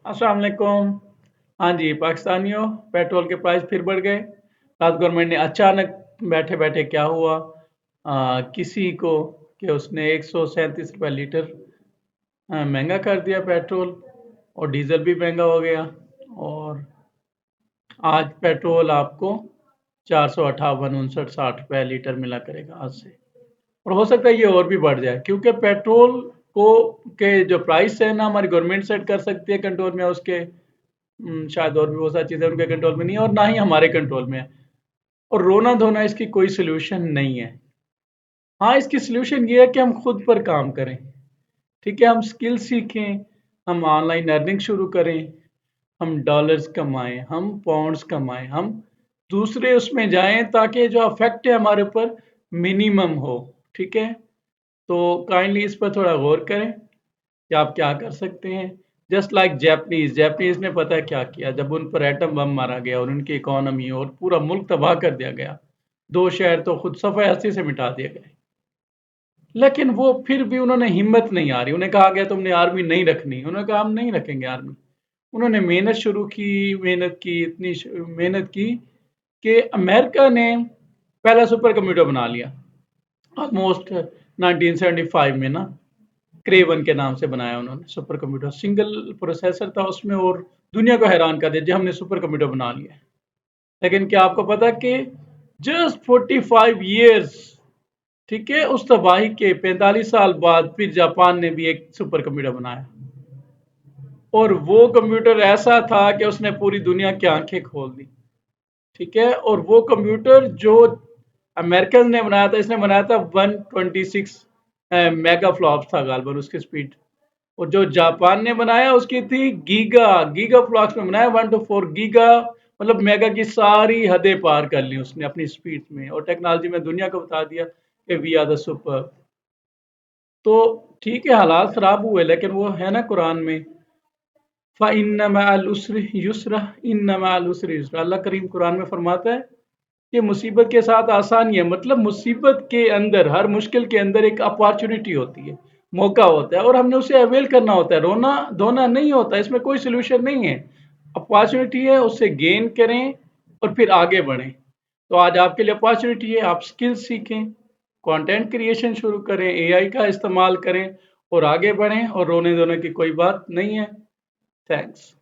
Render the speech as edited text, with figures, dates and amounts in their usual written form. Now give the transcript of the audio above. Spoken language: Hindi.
अस्सलाम वालेकुम। हाँ जी, पाकिस्तानियों, पेट्रोल के प्राइस फिर बढ़ गए। रात गवर्नमेंट ने अचानक बैठे-बैठे क्या हुआ किसी को कि उसने 137 रुपये लीटर महंगा कर दिया पेट्रोल और डीज़ल भी महंगा हो गया और आज पेट्रोल आपको 458 59 60 रुपये लीटर मिला करेगा आज से। और हो सकता है ये और भी बढ़ जाए क्योंकि पेट्रोल को के जो प्राइस है ना हमारी गवर्नमेंट सेट कर सकती है कंट्रोल में उसके शायद और भी बहुत सारी चीज़ें उनके कंट्रोल में नहीं है और ना ही हमारे कंट्रोल में है और रोना धोना इसकी कोई सोल्यूशन नहीं है। हाँ, इसकी सोल्यूशन ये है कि हम खुद पर काम करें। ठीक है, हम स्किल सीखें, हम ऑनलाइन अर्निंग शुरू करें, हम डॉलर्स कमाएं, हम पाउंड्स कमाएं, हम दूसरे उसमें जाएं ताकि जो अफेक्ट है हमारे ऊपर मिनिमम हो। ठीक है, तो काइंडली इस पर थोड़ा गौर करें कि आप क्या कर सकते हैं। जस्ट लाइक जापानीज ने पता है क्या किया जब उन पर एटम बम मारा गया और उनकी इकोनॉमी और पूरा मुल्क तबाह कर दिया गया। दो शहर तो खुद सफाई हस्ती से मिटा दिए गए, लेकिन वो फिर भी उन्होंने हिम्मत नहीं हारी। उन्हें कहा गया तुमने आर्मी नहीं रखनी, उन्होंने कहा हम नहीं रखेंगे आर्मी। उन्होंने मेहनत शुरू की, मेहनत की, इतनी मेहनत की कि अमेरिका ने पहला सुपर कंप्यूटर बना लिया ऑलमोस्ट 1975 में ना। क्रेवन के नाम से बनाया उन्होंने सुपर कंप्यूटर, सिंगल प्रोसेसर था उसमें और दुनिया को हैरान कर दिया जी हमने सुपर कंप्यूटर बना लिया है। लेकिन क्या आपको पता है कि जस्ट 45 ईयर्स, ठीक है, उस तबाही के 45 साल बाद फिर जापान ने भी एक सुपर कंप्यूटर बनाया और वो कंप्यूटर ऐसा था कि उसने पूरी दुनिया की आंखें खोल दी। ठीक है, और वो कंप्यूटर जो अमेरिकन ने बनाया था, इसने बनाया था 126 मेगा फ्लॉप्स था गालबन उसकी स्पीड। और जो जापान ने बनाया उसकी थी गीगा गीगा फ्लॉप्स में बनाया 1 to 4 गीगा, मतलब मेगा की सारी हदें पार कर ली उसने अपनी स्पीड में और टेक्नोलॉजी में दुनिया को बता दिया कि वी आर द सुपर। तो ठीक है, हालात खराब हुए लेकिन वो है ना कुरान में, फ़इन्न मअल उसरि युस्रा, इन्न मअल उसरि युस्रा। अल्लाह करीम कुरान में फरमाता है कि मुसीबत के साथ आसानी है, मतलब मुसीबत के अंदर, हर मुश्किल के अंदर एक अपॉर्चुनिटी होती है, मौका होता है और हमने उसे अवेल करना होता है। रोना धोना नहीं होता, इसमें कोई सोल्यूशन नहीं है। अपॉर्चुनिटी है, उससे गेन करें और फिर आगे बढ़ें। तो आज आपके लिए अपॉर्चुनिटी है, आप स्किल सीखें, कंटेंट क्रिएशन शुरू करें, एआई का इस्तेमाल करें और आगे बढ़ें और रोने धोने की कोई बात नहीं है। थैंक्स।